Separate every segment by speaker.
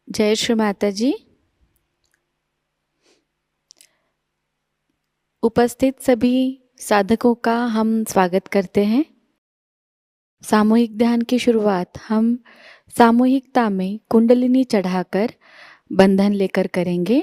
Speaker 1: जय श्री माता जी। उपस्थित सभी साधकों का हम स्वागत करते हैं। सामूहिक ध्यान की शुरुआत हम सामूहिकता में कुंडलिनी चढ़ाकर बंधन लेकर करेंगे।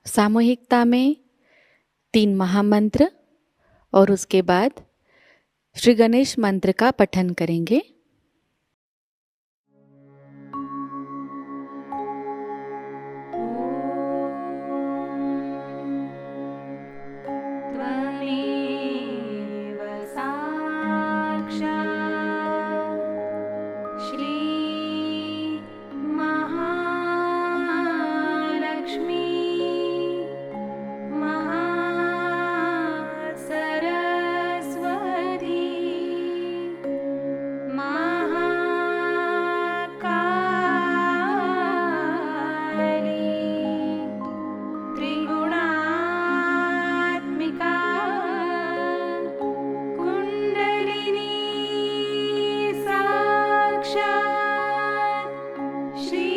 Speaker 1: सामूहिकता में 3 महामंत्र और उसके बाद श्री गणेश मंत्र का पठन करेंगे।
Speaker 2: त्वमेव साक्षात् श्री महालक्ष्मी महासरस्वती महाकाली त्रिगुणात्मिका कुण्डलिनी साक्षात् श्री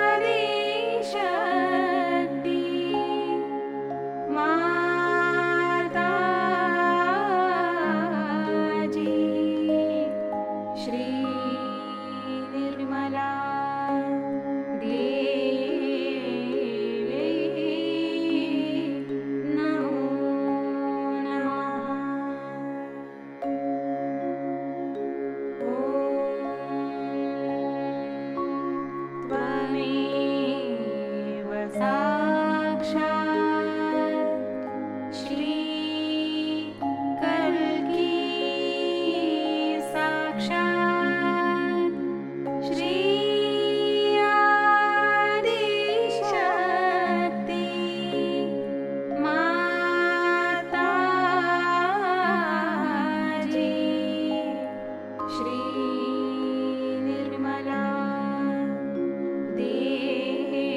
Speaker 2: आदिशक्ति माताजी श्री निर्मला देवी नमो नमः। त्वमेव साक्षात् श्री कल्की साक्षात् श्री आदिशक्ति माताजी श्री निर्मला देवी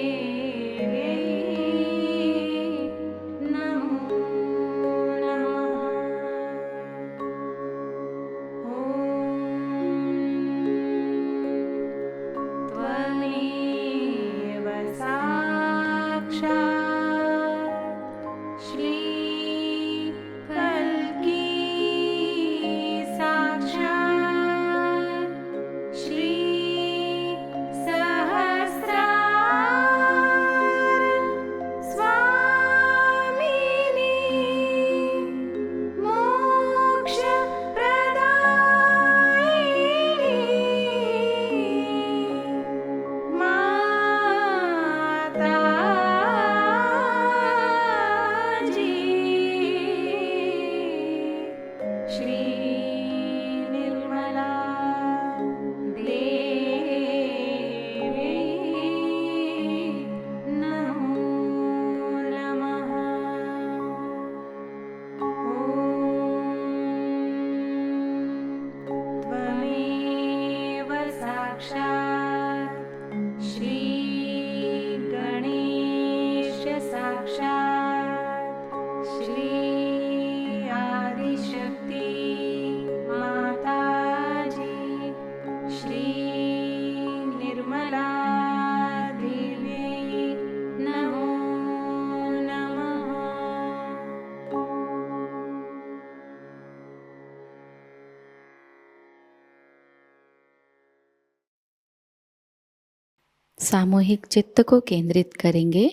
Speaker 1: सामूहिक चित्त को केंद्रित करेंगे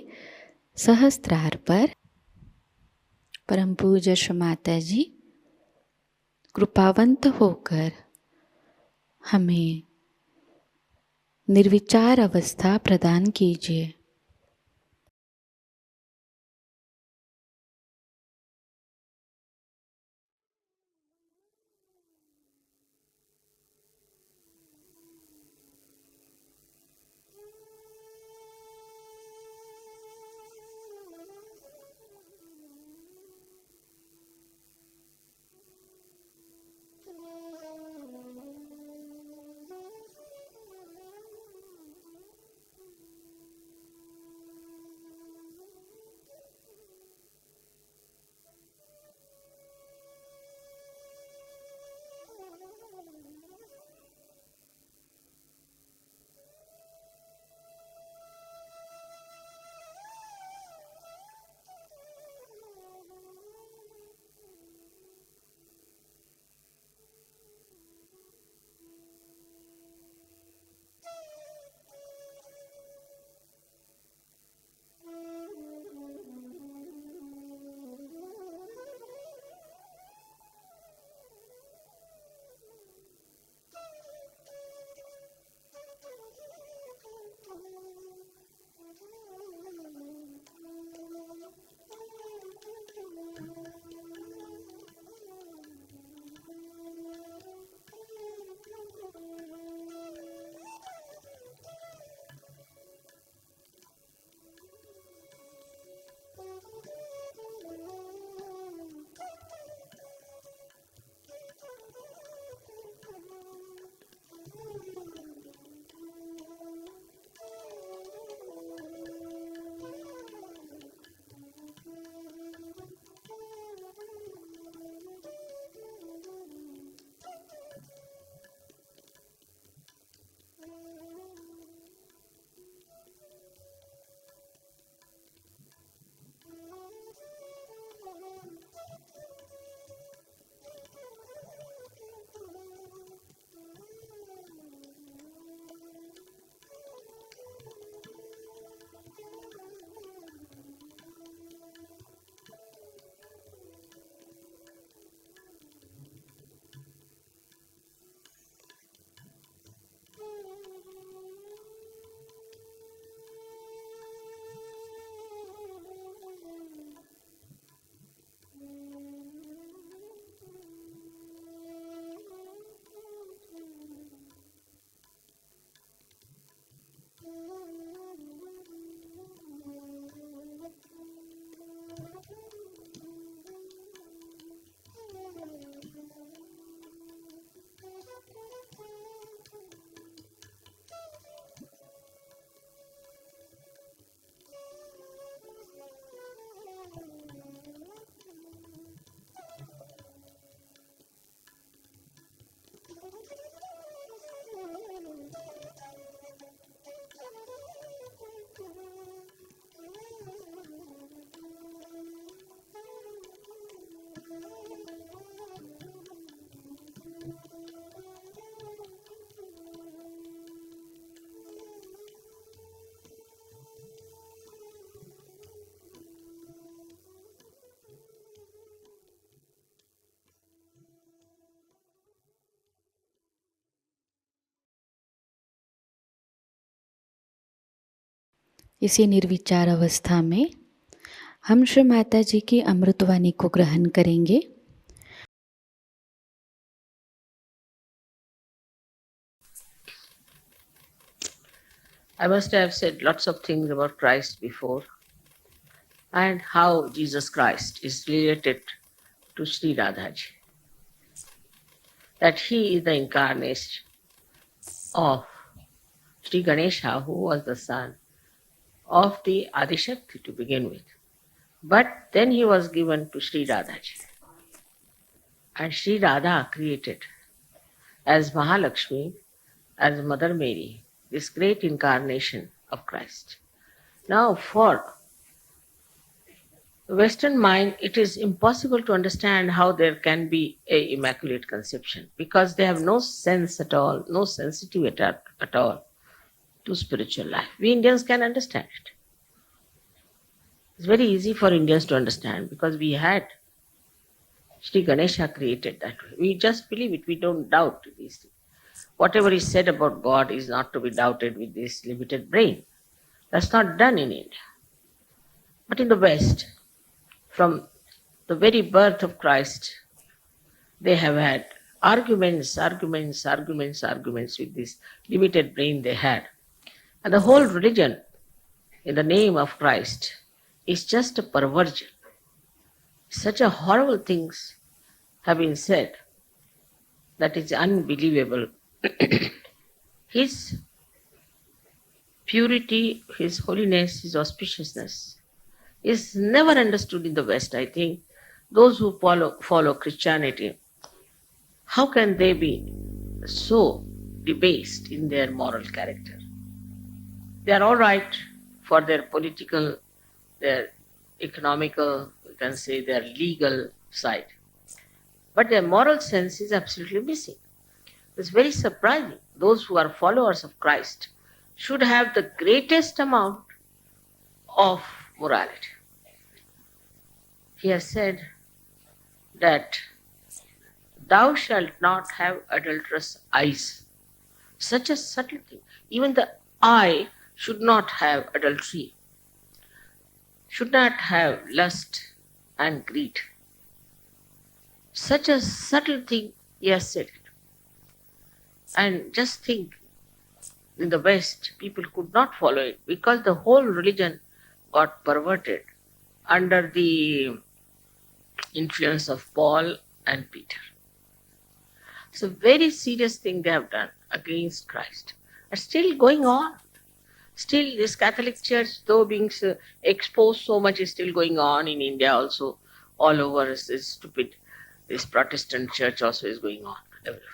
Speaker 1: सहस्त्रार पर। परम पूज्य श्री माता जी कृपावंत होकर हमें निर्विचार अवस्था प्रदान कीजिए। इसी निर्विचार अवस्था में हम श्री माता जी की अमृतवाणी को ग्रहण करेंगे।
Speaker 3: I must have said lots of things about Christ before and how Jesus Christ is related to Sri Radhaji. That he is the incarnation of Sri Ganesha, who was the son of the Adishakti to begin with. But then he was given to Sri Radhaji. And Sri Radha created as Mahalakshmi, as Mother Mary, this great incarnation of Christ. Now, for Western mind, it is impossible to understand how there can be a immaculate conception because they have no sense at all, no sensitivity at all to spiritual life. We Indians can understand it. It's very easy for Indians to understand because we had Sri Ganesha created that way. We just believe it, we don't doubt these things. Whatever is said about God is not to be doubted with this limited brain. That's not done in India. But in the West, from the very birth of Christ, they have had arguments with this limited brain they had. And the whole religion, in the name of Christ, is just a perversion. Such a horrible things have been said that is unbelievable. His purity, His holiness, His auspiciousness is never understood in the West. I think those who follow Christianity, how can they be so debased in their moral character? They are all right for their political, their economical, we can say their legal side. But their moral sense is absolutely missing. It's very surprising. Those who are followers of Christ should have the greatest amount of morality. He has said that thou shalt not have adulterous eyes. Such a subtle thing. Even the eye should not have adultery, should not have lust and greed. Such a subtle thing he has said it. And just think, in the West, people could not follow it because the whole religion got perverted under the influence of Paul and Peter. It's a very serious thing they have done against Christ. It's still going on. Still, this Catholic Church, though being exposed so much, is still going on in India also. All over is stupid. This Protestant church also is going on everywhere.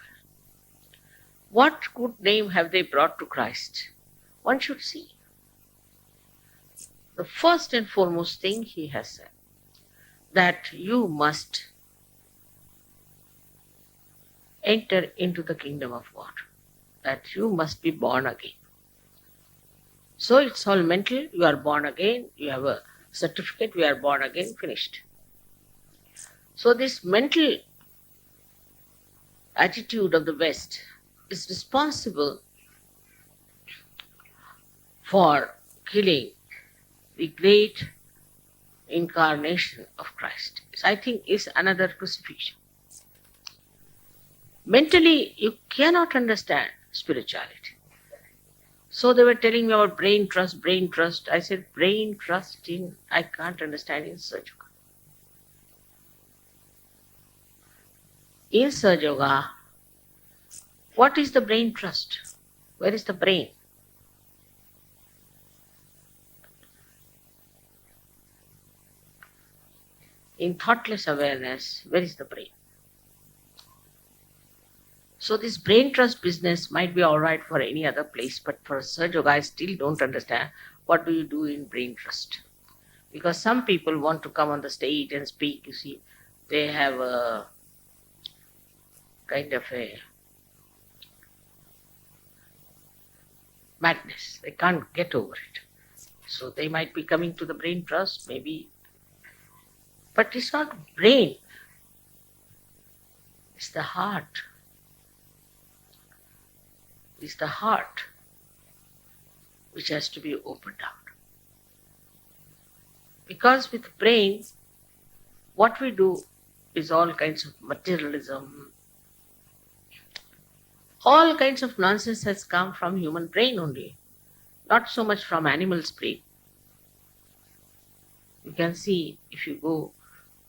Speaker 3: What good name have they brought to Christ? One should see. The first and foremost thing he has said, that you must enter into the kingdom of God, that you must be born again. So it's all mental, you are born again, you have a certificate, we are born again, finished. So this mental attitude of the West is responsible for killing the great incarnation of Christ. I think is another crucifixion. Mentally, you cannot understand spirituality. So they were telling me about brain trust. I said, brain trust in, I can't understand in Sahaja Yoga. In Sahaja Yoga, what is the brain trust? Where is the brain? In thoughtless awareness, where is the brain? So this brain trust business might be all right for any other place, but for Sahaja Yoga, I still don't understand what do you do in brain trust. Because some people want to come on the stage and speak, you see, they have a kind of a madness. They can't get over it. So they might be coming to the brain trust, maybe. But it's not brain. It's the heart. It's the heart which has to be opened out. Because with brain, what we do is all kinds of materialism. All kinds of nonsense has come from human brain only, not so much from animal's brain. You can see if you go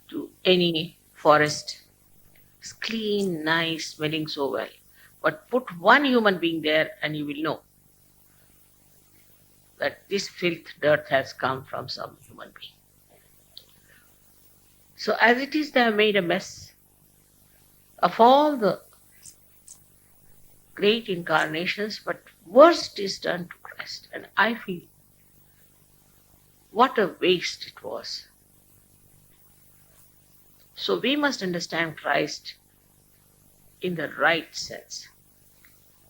Speaker 3: to any forest, it's clean, nice, smelling so well. But put one human being there and you will know that this filth, dirt has come from some human being. So as it is, they have made a mess of all the great incarnations, but worst is done to Christ. And I feel what a waste it was. So we must understand Christ in the right sense.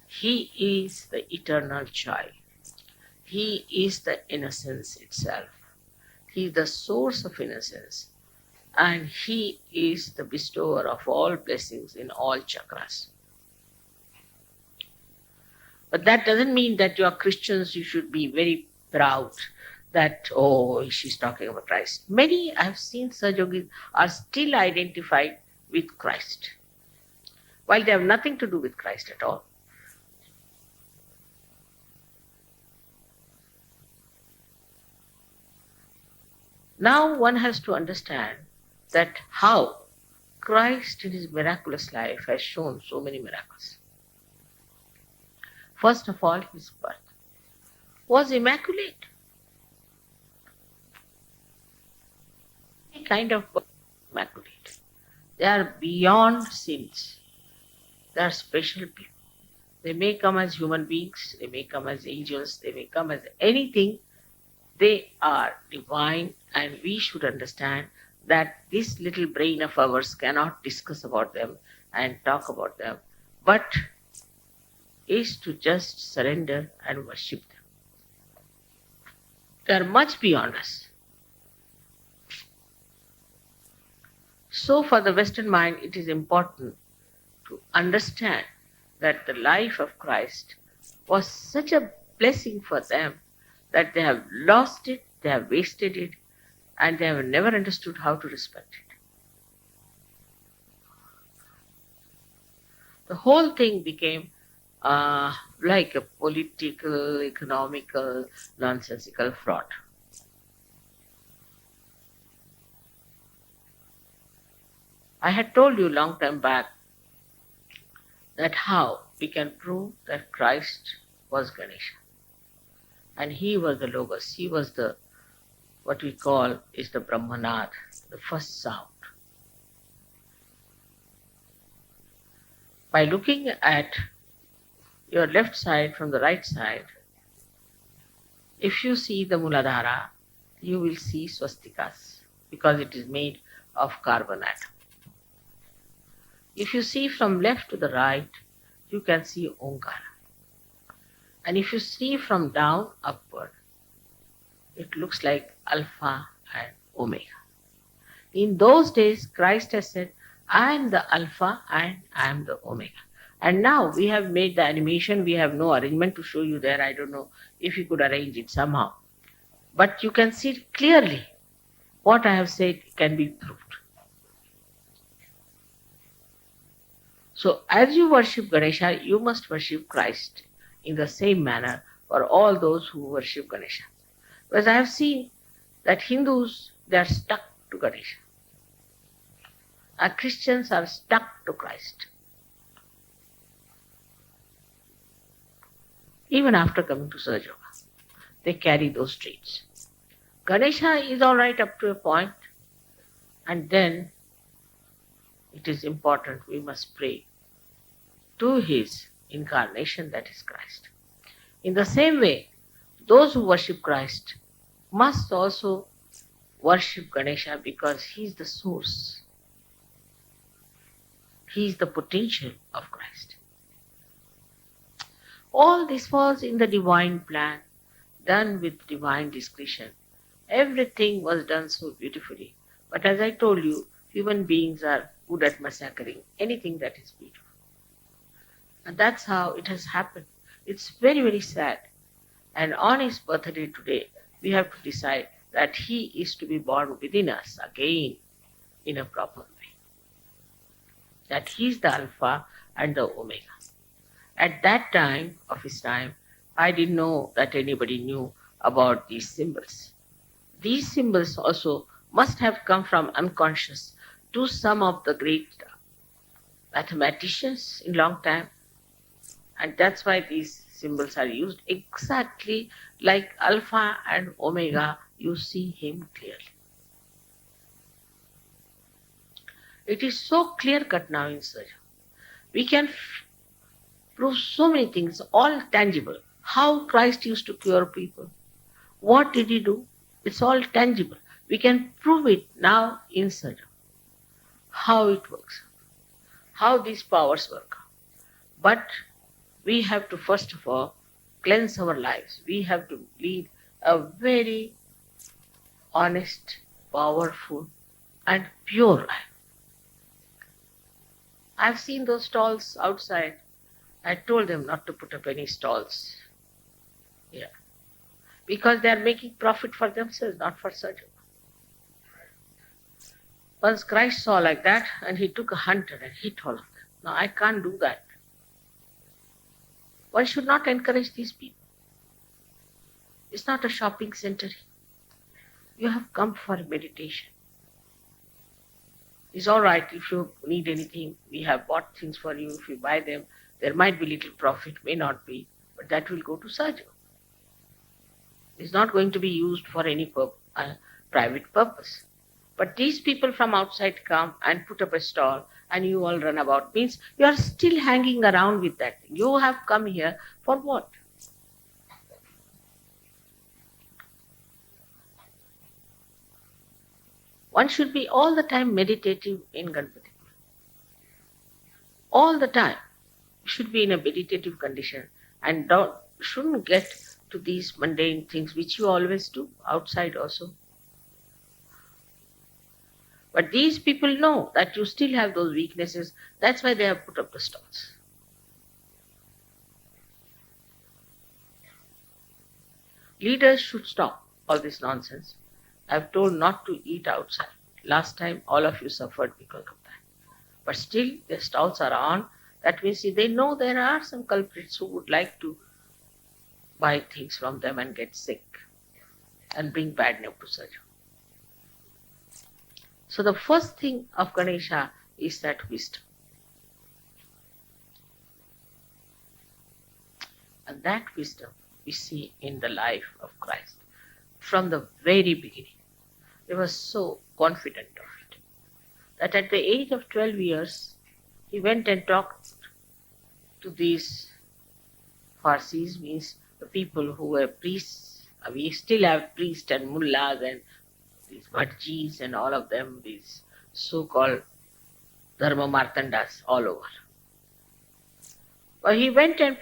Speaker 3: He is the eternal child. He is the innocence itself. He is the source of innocence. And He is the bestower of all blessings in all chakras. But that doesn't mean that you are Christians, you should be very proud that, oh, she's talking about Christ. Many I've seen Sahajogis are still identified with Christ, while they have nothing to do with Christ at all. Now one has to understand that how Christ in his miraculous life has shown so many miracles. First of all, his birth was immaculate. Any kind of birth is immaculate. They are beyond sins. They are special people. They may come as human beings, they may come as angels, they may come as anything. They are divine, and we should understand that this little brain of ours cannot discuss about them and talk about them, but is to just surrender and worship them. They are much beyond us. So for the Western mind, it is important to understand that the life of Christ was such a blessing for them that they have lost it, they have wasted it, and they have never understood how to respect it. The whole thing became like a political, economical, nonsensical fraud. I had told you long time back that how we can prove that Christ was Ganesha. And he was the Logos, he was the, what we call is the Brahmanad, the first sound. By looking at your left side from the right side, if you see the Muladhara, you will see swastikas because it is made of carbon atom. If you see from left to the right, you can see Omkara. And if you see from down upward, it looks like Alpha and Omega. In those days, Christ has said, I am the Alpha and I am the Omega. And now we have made the animation, we have no arrangement to show you there. I don't know if you could arrange it somehow. But you can see clearly what I have said can be proved. So as you worship Ganesha, you must worship Christ in the same manner for all those who worship Ganesha. Because I have seen that Hindus, they are stuck to Ganesha. Our Christians are stuck to Christ. Even after coming to Sahaja Yoga, they carry those traits. Ganesha is all right up to a point, and then it is important we must pray to his incarnation, that is Christ. In the same way, those who worship Christ must also worship Ganesha because he is the source. He is the potential of Christ. All this was in the divine plan, done with divine discretion. Everything was done so beautifully. But as I told you, human beings are good at massacring anything that is beautiful. And that's how it has happened. It's very, very sad. And on his birthday today, we have to decide that he is to be born within us again in a proper way. That he is the Alpha and the Omega. At that time of his time, I didn't know that anybody knew about these symbols. These symbols also must have come from unconscious to some of the great mathematicians in long time. And that's why these symbols are used exactly like Alpha and Omega. You see him clearly. It is so clear cut now in Sahaja. We can prove so many things, all tangible. How Christ used to cure people. What did he do? It's all tangible. We can prove it now in Sahaja. How it works. How these powers work. But we have to first of all cleanse our lives. We have to lead a very honest, powerful, and pure life. I've seen those stalls outside. I told them not to put up any stalls. Yeah. Because they are making profit for themselves, not for surgery. Once Christ saw like that, and he took a hunter and hit all of them. Now I can't do that. One should not encourage these people. It's not a shopping center. You have come for meditation. It's all right if you need anything. We have bought things for you. If you buy them, there might be little profit, may not be, but that will go to Sajo. It's not going to be used for any private purpose. But these people from outside come and put up a stall and you all run about. Means you are still hanging around with that thing. You have come here for what? One should be all the time meditative in Ganpati. All the time. You should be in a meditative condition and shouldn't get to these mundane things which you always do outside also. But these people know that you still have those weaknesses. That's why they have put up the stalls. Leaders should stop all this nonsense. I've told not to eat outside. Last time all of you suffered because of that. But still the stalls are on. That means they know there are some culprits who would like to buy things from them and get sick and bring bad news to Sajo. So the first thing of Ganesha is that wisdom. And that wisdom we see in the life of Christ. From the very beginning, he was so confident of it, that at the age of 12 years, he went and talked to these Parsis, means the people who were priests. We still have priests and mullahs and these bhajis and all of them, these so-called dharma martandas all over. But he went and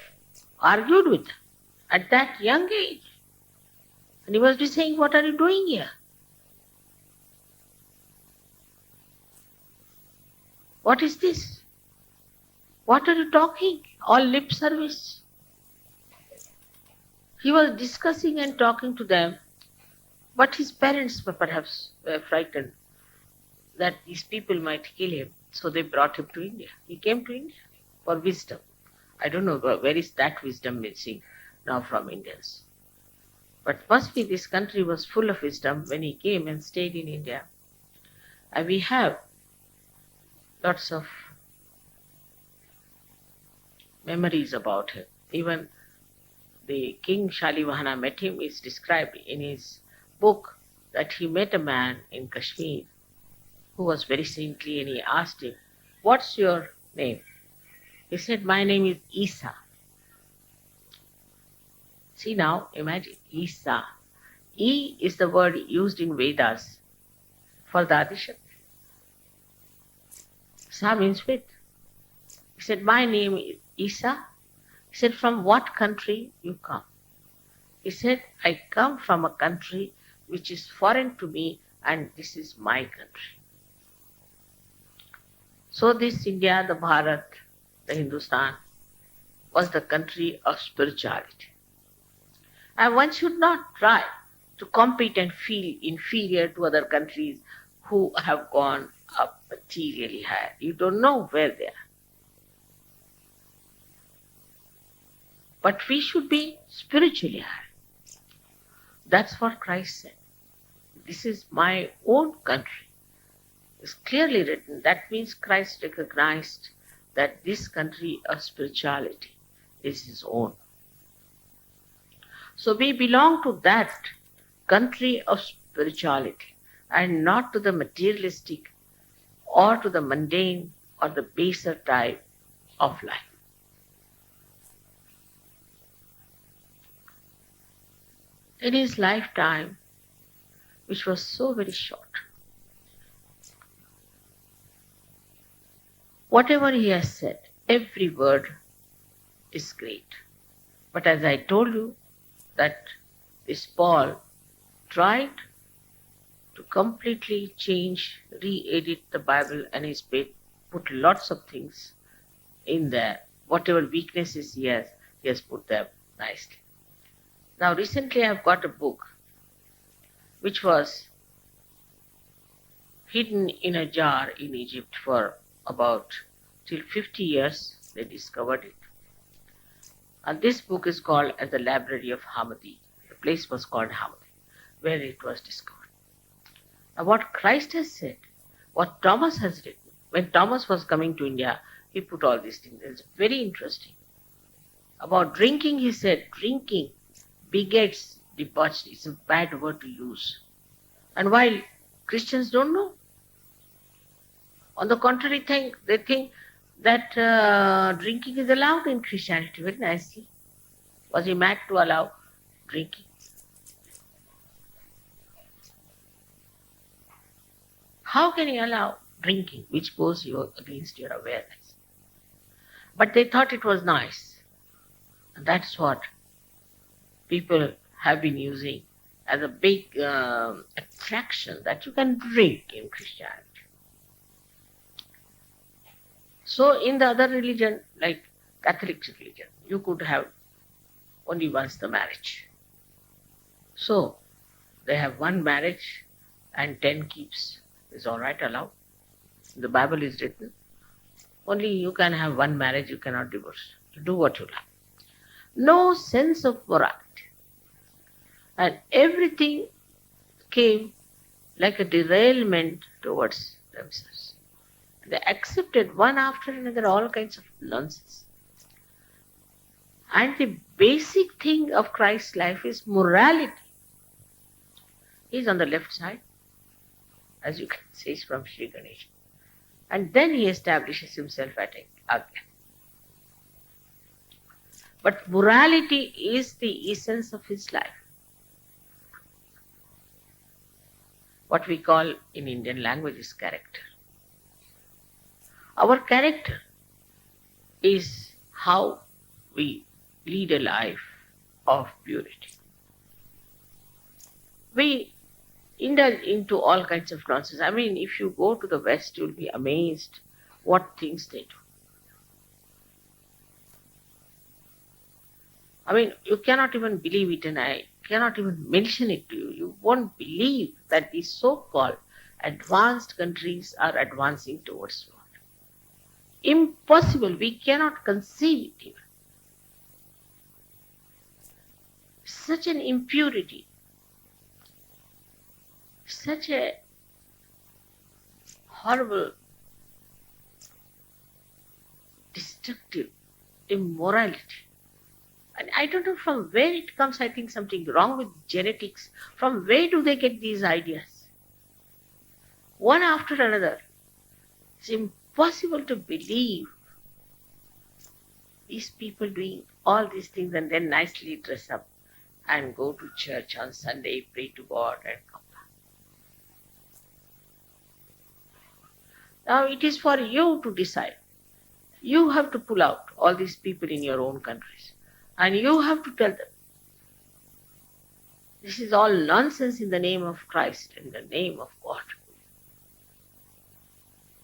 Speaker 3: argued with them at that young age. And he must be saying, what are you doing here? What is this? What are you talking? All lip service. He was discussing and talking to them, but his parents were perhaps frightened that these people might kill him. So they brought him to India. He came to India for wisdom. I don't know where is that wisdom missing now from Indians. But must be this country was full of wisdom when he came and stayed in India. And we have lots of memories about him. Even the King Shalivahana met him is described in his book that he met a man in Kashmir who was very saintly, and he asked him, what's your name? He said, my name is Isa. See now, imagine, Isa. E is the word used in Vedas for the Adishakti. Sa means with. He said, my name is Isa. He said, from what country you come? He said, I come from a country which is foreign to me, and this is my country. So this India, the Bharat, the Hindustan, was the country of spirituality. And one should not try to compete and feel inferior to other countries who have gone up materially higher. You don't know where they are. But we should be spiritually high. That's what Christ said. This is my own country. It's clearly written. That means Christ recognized that this country of spirituality is his own. So we belong to that country of spirituality and not to the materialistic or to the mundane or the baser type of life. In his lifetime, which was so very short, whatever he has said, every word is great. But as I told you, that this Paul tried to completely change, re-edit the Bible, and put lots of things in there. Whatever weaknesses he has put them nicely. Now recently I've got a book which was hidden in a jar in Egypt for about till 50 years. They discovered it. And this book is called as the Library of Hammadi. The place was called Hammadi, where it was discovered. Now what Christ has said, what Thomas has written, when Thomas was coming to India, he put all these things. It's very interesting. About drinking, he said, drinking begets debauchery. It's a bad word to use. And while Christians don't know, on the contrary, they think that drinking is allowed in Christianity very nicely. Was he mad to allow drinking? How can you allow drinking, which goes against your awareness? But they thought it was nice. And that's what people have been using as a big attraction, that you can drink in Christianity. So in the other religion, like Catholic religion, you could have only once the marriage. So they have one marriage and 10 keeps. Is all right, allowed. The Bible is written, only you can have one marriage, you cannot divorce. You do what you like. No sense of morality. And everything came like a derailment towards themselves. They accepted one after another all kinds of nonsense. And the basic thing of Christ's life is morality. He's on the left side, as you can see from Sri Ganesha. And then he establishes himself at Agya. But morality is the essence of his life. What we call in Indian language is character. Our character is how we lead a life of purity. We indulge into all kinds of nonsense. I mean, if you go to the West, you'll be amazed what things they do. I mean, you cannot even believe it, and I cannot even mention it to you. You won't believe that these so-called advanced countries are advancing towards what? Impossible. We cannot conceive it even. Such an impurity, such a horrible, destructive immorality. And I don't know from where it comes. I think something wrong with genetics. From where do they get these ideas? One after another. It's impossible to believe these people doing all these things and then nicely dress up and go to church on Sunday, pray to God and come back. Now it is for you to decide. You have to pull out all these people in your own countries. And you have to tell them, this is all nonsense in the name of Christ, in the name of God.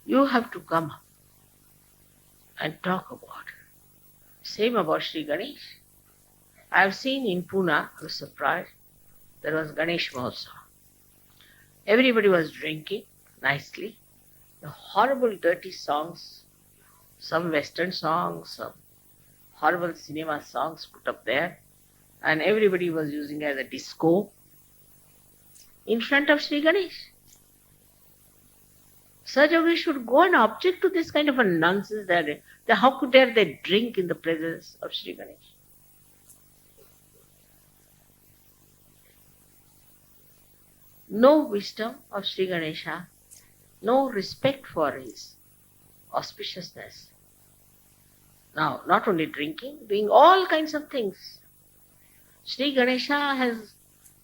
Speaker 3: You have to come up and talk about it. Same about Sri Ganesh. I have seen in Pune, I was surprised, there was Ganesh Mahotsav. Everybody was drinking nicely. The horrible dirty songs, some Western songs, some horrible cinema songs put up there, and everybody was using as a disco in front of Sri Ganesh. Such a way should go and object to this kind of a nonsense that how could dare they drink in the presence of Sri Ganesh? No wisdom of Sri Ganesha, no respect for his auspiciousness. Now, not only drinking, doing all kinds of things. Sri Ganesha has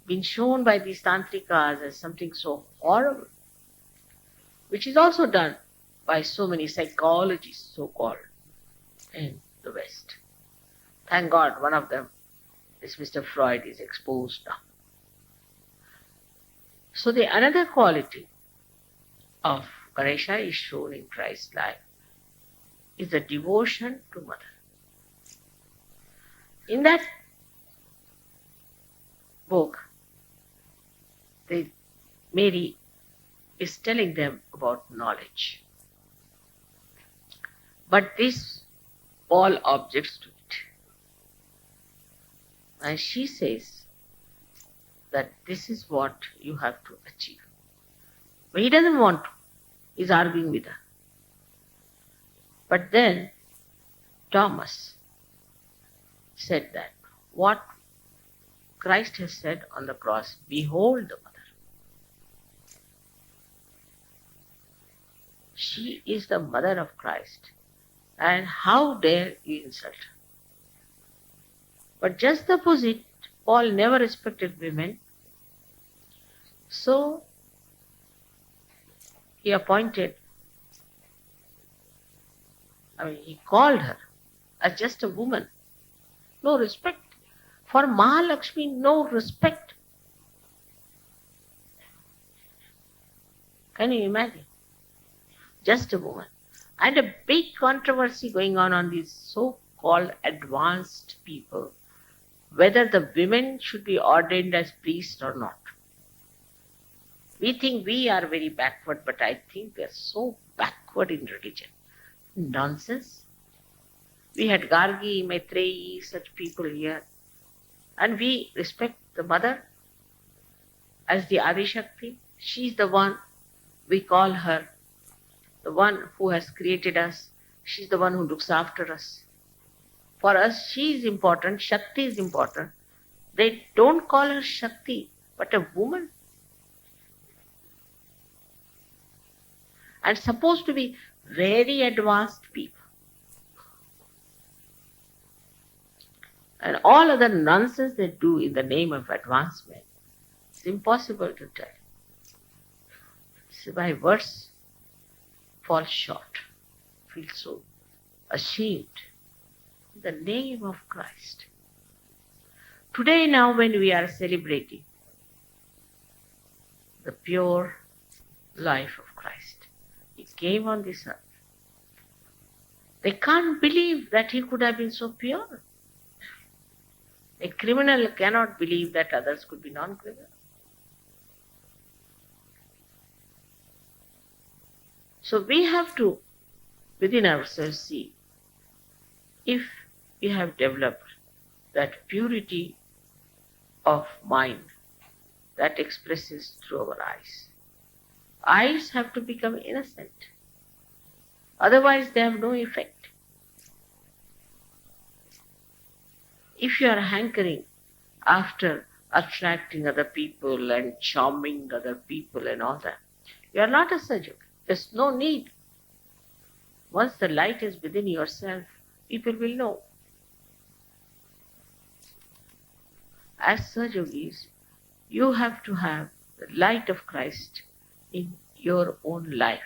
Speaker 3: been shown by these tantrikas as something so horrible, which is also done by so many psychologists, so-called, in the West. Thank God, one of them this Mr. Freud is exposed now. So the another quality of Ganesha is shown in Christ's life is the devotion to mother. In that book, Mary is telling them about knowledge. But this Paul objects to it. And she says that this is what you have to achieve. But he doesn't want to. He's arguing with her. But then Thomas said that what Christ has said on the cross, behold the mother. She is the mother of Christ. And how dare you insult her? But just the opposite, Paul never respected women. So he he called her as just a woman. No respect. For Mahalakshmi, no respect. Can you imagine? Just a woman. And a big controversy going on these so-called advanced people, whether the women should be ordained as priests or not. We think we are very backward, but I think we are so backward in religion. Nonsense. We had Gargi, Maitreyi, such people here. And we respect the mother as the Adi Shakti. She is the one, we call her the one who has created us. She is the one who looks after us. For us, she is important, Shakti is important. They don't call her Shakti, but a woman. And supposed to be very advanced people. And all other nonsense they do in the name of advancement, it's impossible to tell. So my words fall short, feel so ashamed in the name of Christ. Today now when we are celebrating the pure life of Christ, He came on this earth. They can't believe that He could have been so pure. A criminal cannot believe that others could be non-criminal. So we have to, within ourselves, see if we have developed that purity of mind that expresses through our eyes. Eyes have to become innocent. Otherwise they have no effect. If you are hankering after attracting other people and charming other people and all that, you are not a Sahaja. There's no need. Once the light is within yourself, people will know. As Sahajogis, you have to have the light of Christ in your own life.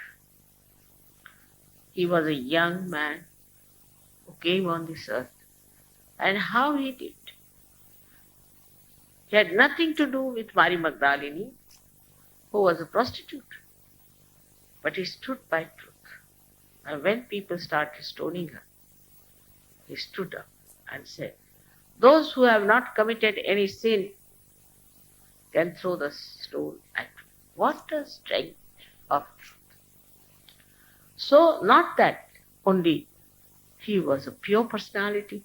Speaker 3: He was a young man who came on this earth. And how he did. He had nothing to do with Mary Magdalene, who was a prostitute. But he stood by truth. And when people started stoning her, he stood up and said, those who have not committed any sin can throw the stone at me. What a strength of truth. So, not that only he was a pure personality,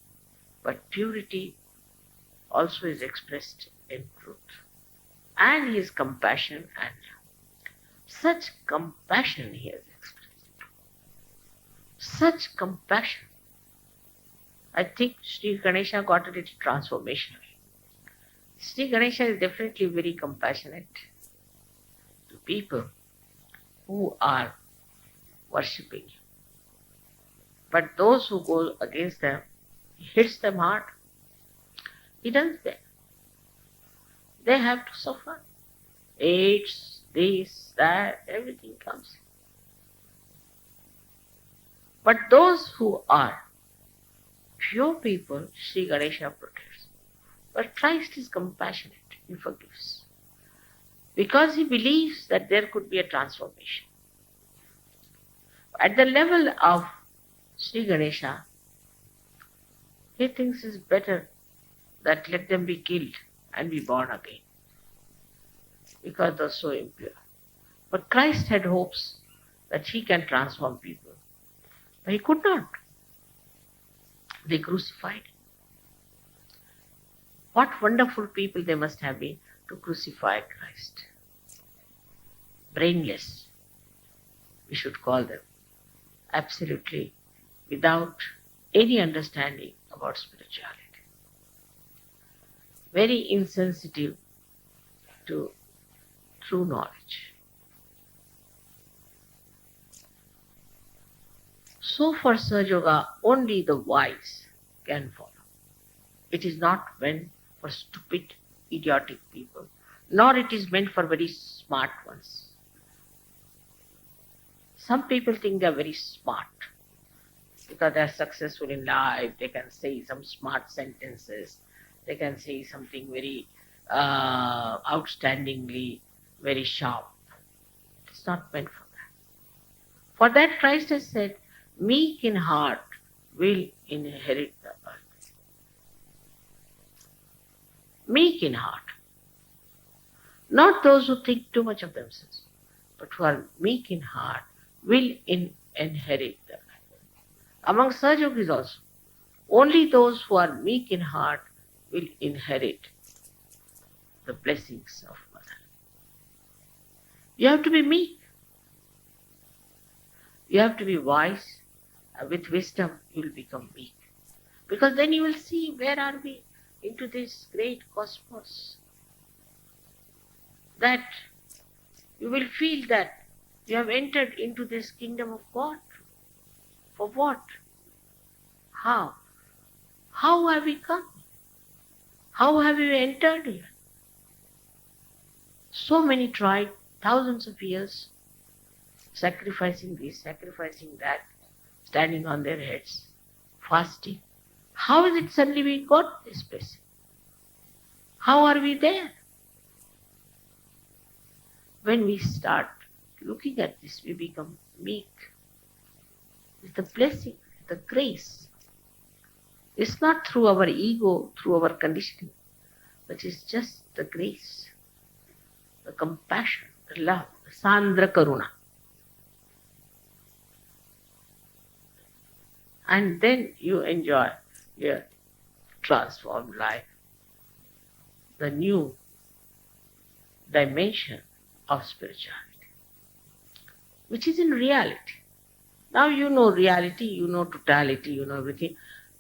Speaker 3: but purity also is expressed in truth. And his compassion and love. Such compassion he has expressed. Such compassion. I think Sri Ganesha got a little transformation. Sri Ganesha is definitely very compassionate to people who are worshipping him. But those who go against them, he hits them hard. He does that. They have to suffer. AIDS, this, that, everything comes. But those who are pure people, Sri Ganesha protects. But Christ is compassionate, he forgives. Because he believes that there could be a transformation. At the level of Sri Ganesha, he thinks it's better that let them be killed and be born again, because they're so impure. But Christ had hopes that he can transform people. But he could not. They crucified him. What wonderful people they must have been to crucify Christ. Brainless, we should call them. Absolutely without any understanding about spirituality. Very insensitive to true knowledge. So for Sahaja Yoga, only the wise can follow. It is not meant for stupid, idiotic people, nor it is meant for very smart ones. Some people think they are very smart because they are successful in life, they can say some smart sentences, they can say something very outstandingly, very sharp. It's not meant for that. For that Christ has said, meek in heart will inherit the earth. Meek in heart. Not those who think too much of themselves, but who are meek in heart will inherit the earth. Among Sahaja Yogis also, only those who are meek in heart will inherit the blessings of Mother. You have to be meek. You have to be wise. With wisdom, you will become meek. Because then you will see where are we into this great cosmos. That you will feel that you have entered into this kingdom of God. For what? How? How have we come? How have we entered here? So many tried, thousands of years, sacrificing this, sacrificing that, standing on their heads, fasting. How is it suddenly we got this blessing? How are we there? When we start looking at this, we become meek. It's the blessing, the grace. It's not through our ego, through our conditioning, but it's just the grace, the compassion, the love, the Sandra Karuna. And then you enjoy your transformed life, the new dimension of spirituality, which is in reality. Now you know reality, you know totality, you know everything.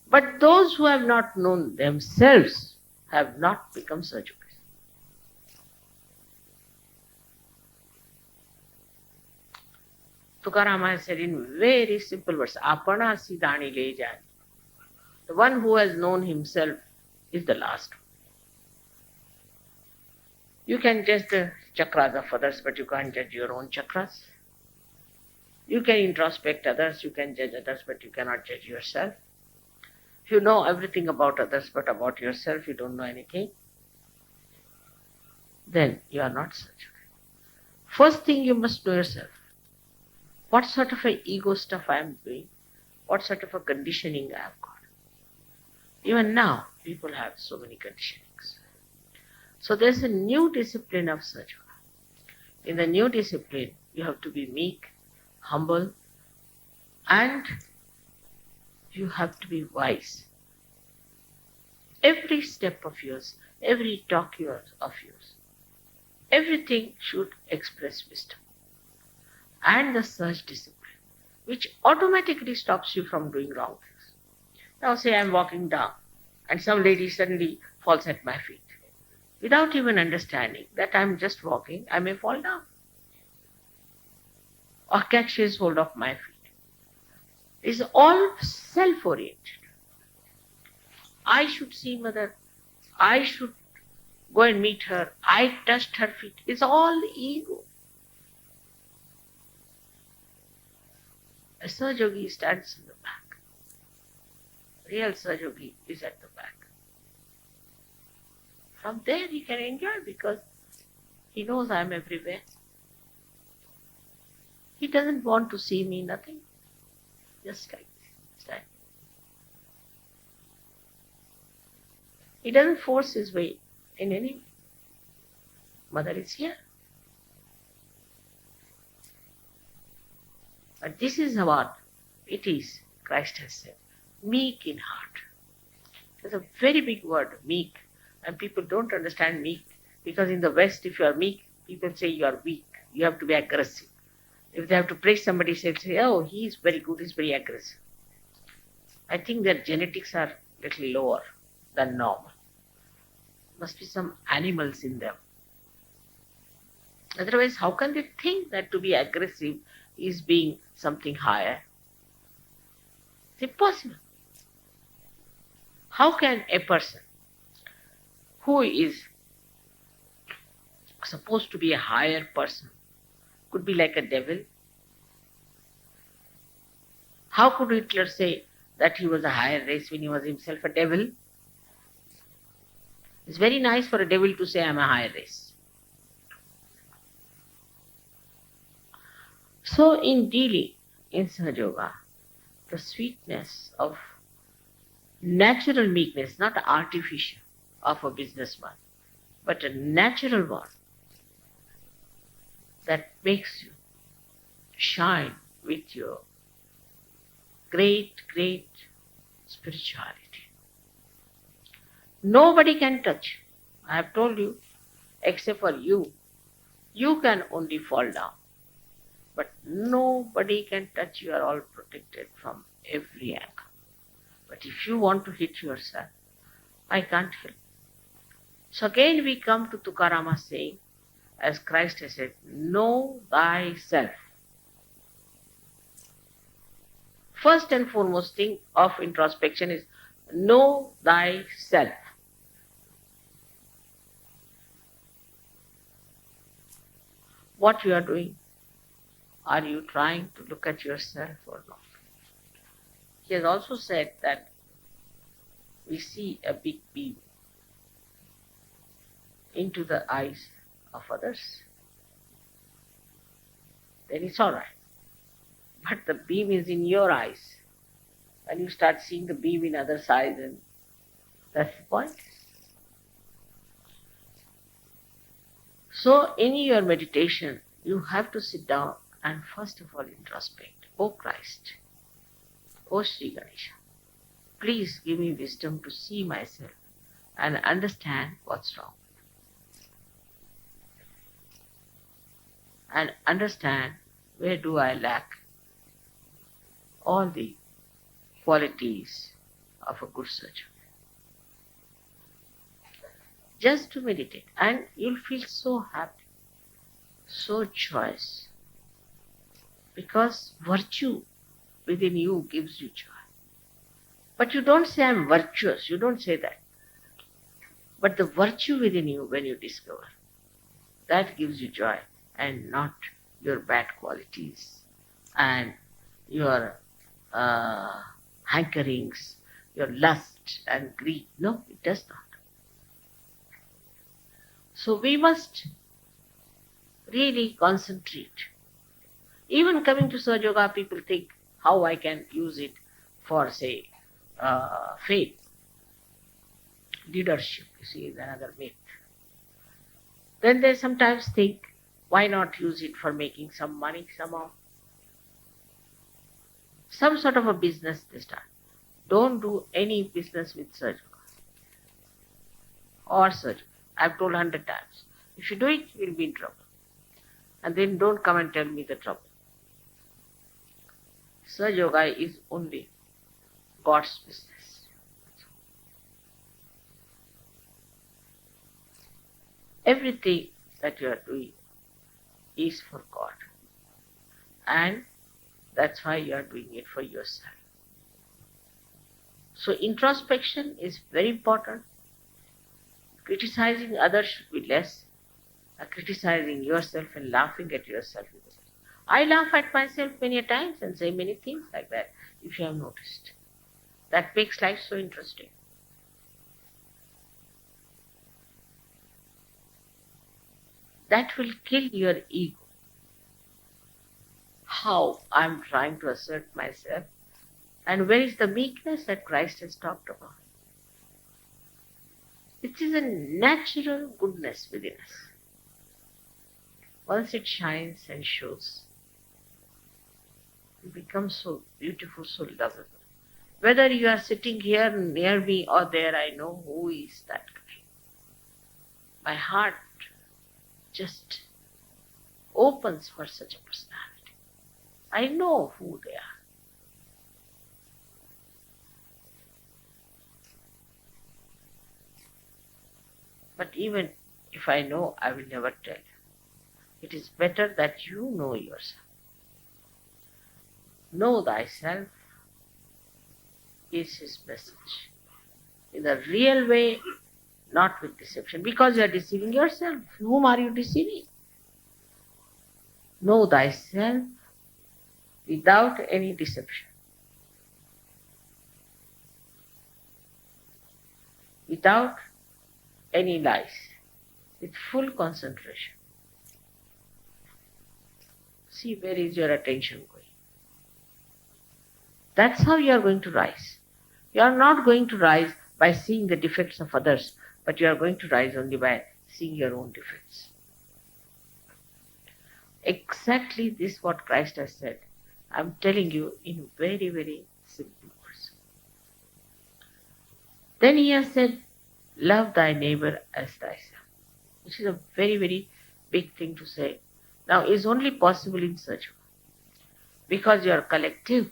Speaker 3: But those who have not known themselves have not become Sahaja Yogis. Tukarama has said in very simple words, Apana Sidani le jani. The one who has known himself is the last one. You can judge the chakras of others, but you can't judge your own chakras. You can introspect others, you can judge others, but you cannot judge yourself. If you know everything about others, but about yourself you don't know anything, then you are not Sahaja Yogi. First thing you must know yourself. What sort of a ego stuff I am doing? What sort of a conditioning I have got? Even now, people have so many conditionings. So there's a new discipline of Sahaja Yoga. In the new discipline, you have to be meek, humble, and you have to be wise. Every step of yours, every talk of yours, everything should express wisdom. And the search discipline, which automatically stops you from doing wrong things. Now say I'm walking down and some lady suddenly falls at my feet. Without even understanding that I'm just walking, I may fall down or catches hold of my feet. It's all self-oriented. I should see Mother, I should go and meet her, I touched her feet. It's all ego. A Sahaja Yogi stands in the back. Real Sahaja Yogi is at the back. From there he can enjoy because he knows I am everywhere. He doesn't want to see me, nothing. Just like that. He doesn't force his way in any way. Mother is here. But this is what it is, Christ has said. Meek in heart. It's a very big word, meek. And people don't understand meek. Because in the West, if you are meek, people say you are weak. You have to be aggressive. If they have to praise somebody, say, oh, he is very good, he is very aggressive. I think their genetics are a little lower than normal. Must be some animals in them. Otherwise, how can they think that to be aggressive is being something higher? It's impossible. How can a person who is supposed to be a higher person could be like a devil? How could Hitler say that he was a higher race when he was himself a devil? It's very nice for a devil to say, I am a higher race. So in dealing in Sahaja Yoga, the sweetness of natural meekness, not artificial, of a businessman, but a natural one that makes you shine with your great, great spirituality. Nobody can touch. I have told you, except for you. You can only fall down. But nobody can touch. You are all protected from every angle. But if you want to hit yourself, I can't help. So again we come to Tukarama saying, as Christ has said, know thyself. First and foremost thing of introspection is know thyself. What you are doing, are you trying to look at yourself or not? He has also said that we see a big beam into the eyes of others, then it's all right. But the beam is in your eyes. When you start seeing the beam in others' eyes, and that's the point. So in your meditation, you have to sit down and first of all introspect. O Christ, O Sri Ganesha, please give me wisdom to see myself and understand what's wrong. And understand where do I lack all the qualities of a good surgeon. Just to meditate, and you'll feel so happy, so joyous, because virtue within you gives you joy. But you don't say, I'm virtuous, you don't say that. But the virtue within you, when you discover, that gives you joy, and not your bad qualities and your hankerings, your lust and greed. No, it does not. So we must really concentrate. Even coming to Sahaja Yoga, people think how I can use it for, say, faith. Leadership, you see, is another myth. Then they sometimes think, why not use it for making some money somehow? Some sort of a business they start. Don't do any business with Sahaja Yoga or Sahaja Yoga. I've told 100 times. If you do it, you'll be in trouble. And then don't come and tell me the trouble. Sahaja Yoga is only God's business. Everything that you are doing is for God. And that's why you are doing it for yourself. So introspection is very important. Criticizing others should be less. Criticizing yourself and laughing at yourself. I laugh at myself many times and say many things like that, if you have noticed. That makes life so interesting. that will kill your ego. How I'm trying to assert myself, and where is the meekness that Christ has talked about? It is a natural goodness within us. Once it shines and shows, it becomes so beautiful, so lovable. Whether you are sitting here near me or there, I know who is that guy. My heart just opens for such a personality. I know who they are. But even if I know, I will never tell you. It is better that you know yourself. Know thyself is his message. In the real way, not with deception, because you are deceiving yourself. Whom are you deceiving? Know thyself without any deception, without any lies, with full concentration. See where is your attention going. That's how you are going to rise. You are not going to rise by seeing the defects of others, but you are going to rise only by seeing your own defects. Exactly this what Christ has said. I am telling you in very, very simple words. Then he has said, love thy neighbor as thyself, which is a very, very big thing to say. Now, it is only possible in such way because you are collective.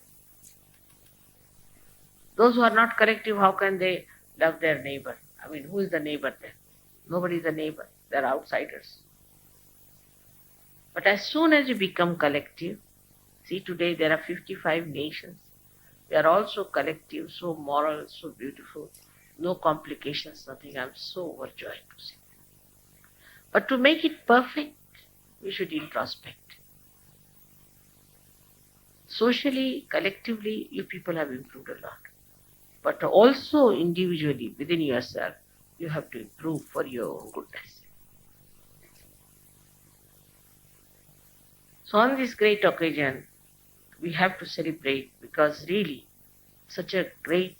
Speaker 3: Those who are not collective, how can they love their neighbor? I mean, who is the neighbor then? Nobody is a neighbor. They are outsiders. But as soon as you become collective, see today there are 55 nations. They are also collective, so moral, so beautiful. No complications, nothing. I'm so overjoyed to see. But to make it perfect, we should introspect. Socially, collectively, you people have improved a lot. But also individually, within yourself, you have to improve for your own goodness. So on this great occasion, we have to celebrate because really such a great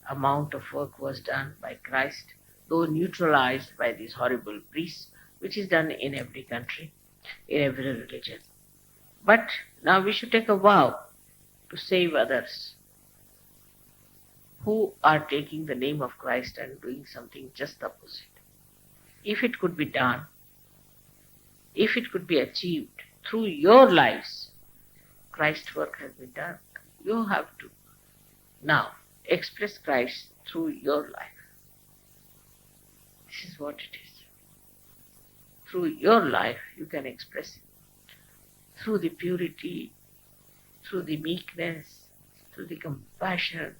Speaker 3: amount of work was done by Christ, though neutralized by these horrible priests, which is done in every country, in every religion. But now we should take a vow to save others who are taking the name of Christ and doing something just opposite. If it could be done, if it could be achieved through your lives, Christ's work has been done. You have to now express Christ through your life. This is what it is. Through your life, you can express it. Through the purity, through the meekness, through the compassion,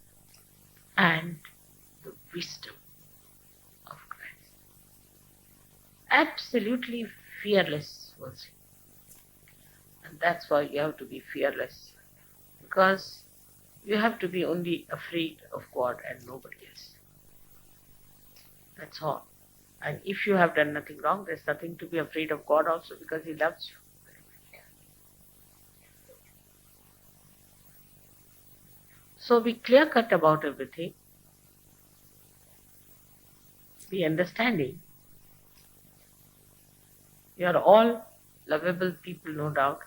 Speaker 3: and the wisdom of Christ. Absolutely fearless was he. And that's why you have to be fearless. Because you have to be only afraid of God and nobody else. That's all. And if you have done nothing wrong, there's nothing to be afraid of God also because he loves you. So be clear cut about everything. Be understanding. You are all lovable people, no doubt.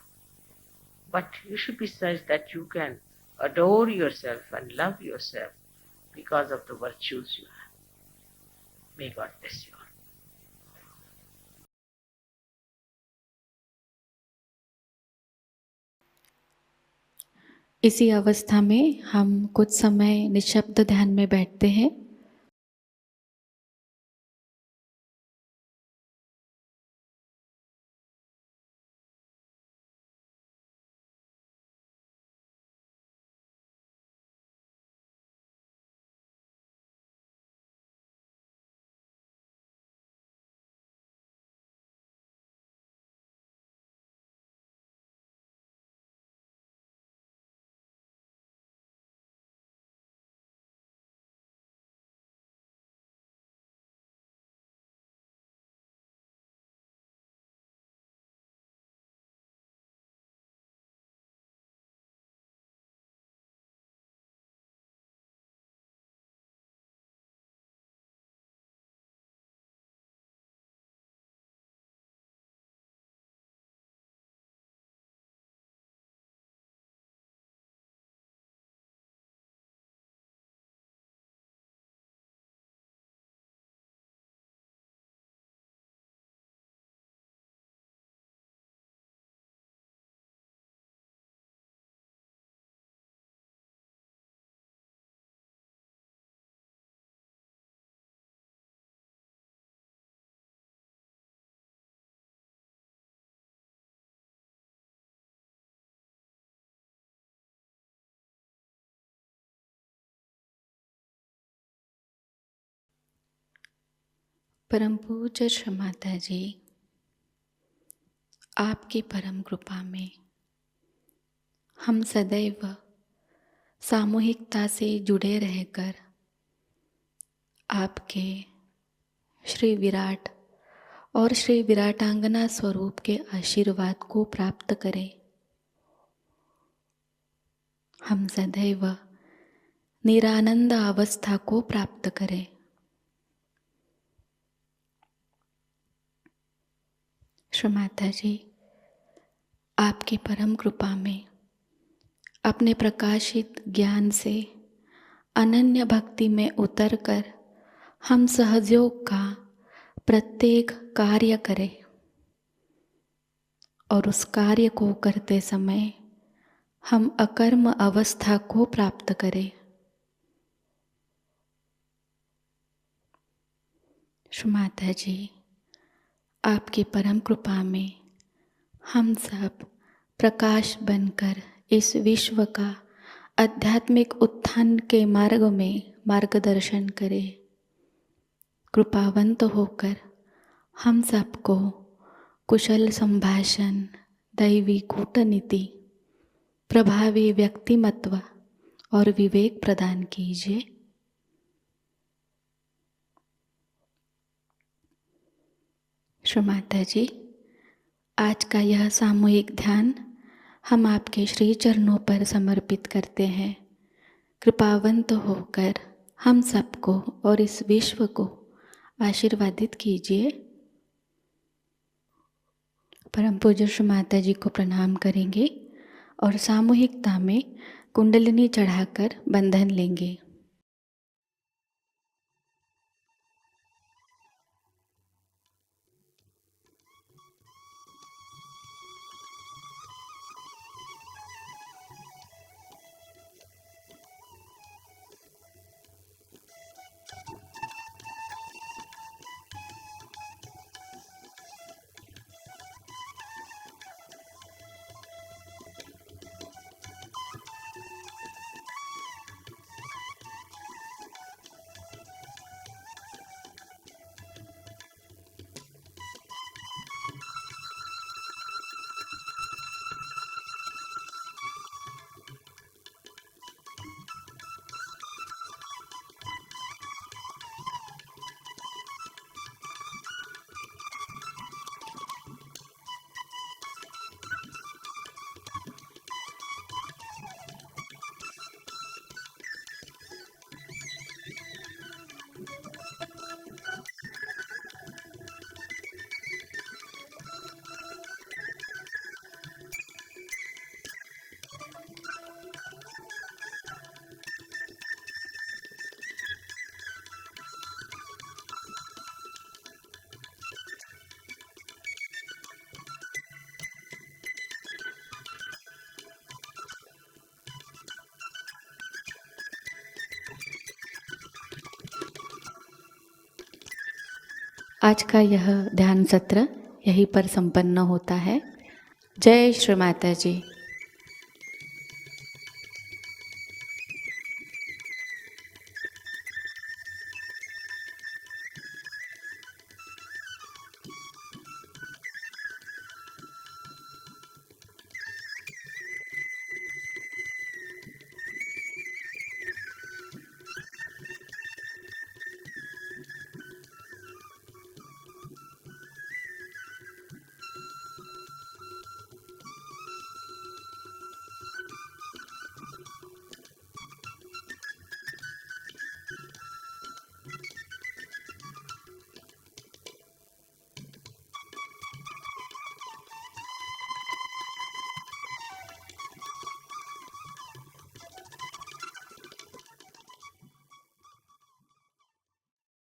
Speaker 3: But you should be such that you can adore yourself and love yourself because of the virtues you have. May God bless you all.
Speaker 1: इसी अवस्था में हम कुछ समय निशब्द ध्यान में बैठते हैं। परम पूज्य श्री माता जी, आपकी परम कृपा में हम सदैव सामूहिकता से जुड़े रहकर आपके श्री विराट और श्री विराटांगना स्वरूप के आशीर्वाद को प्राप्त करें। हम सदैव निरानंद अवस्था को प्राप्त करें। श्री माता जी, आपकी परम कृपा में अपने प्रकाशित ज्ञान से अनन्य भक्ति में उतरकर हम सहयोग का प्रत्येक कार्य करें और उस कार्य को करते समय हम अकर्म अवस्था को प्राप्त करें। श्री माता जी, आपकी परम कृपा में हम सब प्रकाश बनकर इस विश्व का आध्यात्मिक उत्थान के मार्ग में मार्गदर्शन करें। कृपावंत होकर हम सबको कुशल संभाषण, दैवी कूटनीति, प्रभावी व्यक्तिमत्व और विवेक प्रदान कीजिए। श्री माता जी, आज का यह सामूहिक ध्यान हम आपके श्री चरणों पर समर्पित करते हैं। कृपावंत होकर हम सबको और इस विश्व को आशीर्वादित कीजिए। परम पूज्य श्री माता जी को प्रणाम करेंगे और सामूहिकता में कुंडलिनी चढ़ाकर बंधन लेंगे। आज का यह ध्यान सत्र यहीं पर संपन्न होता है। जय श्री माता जी।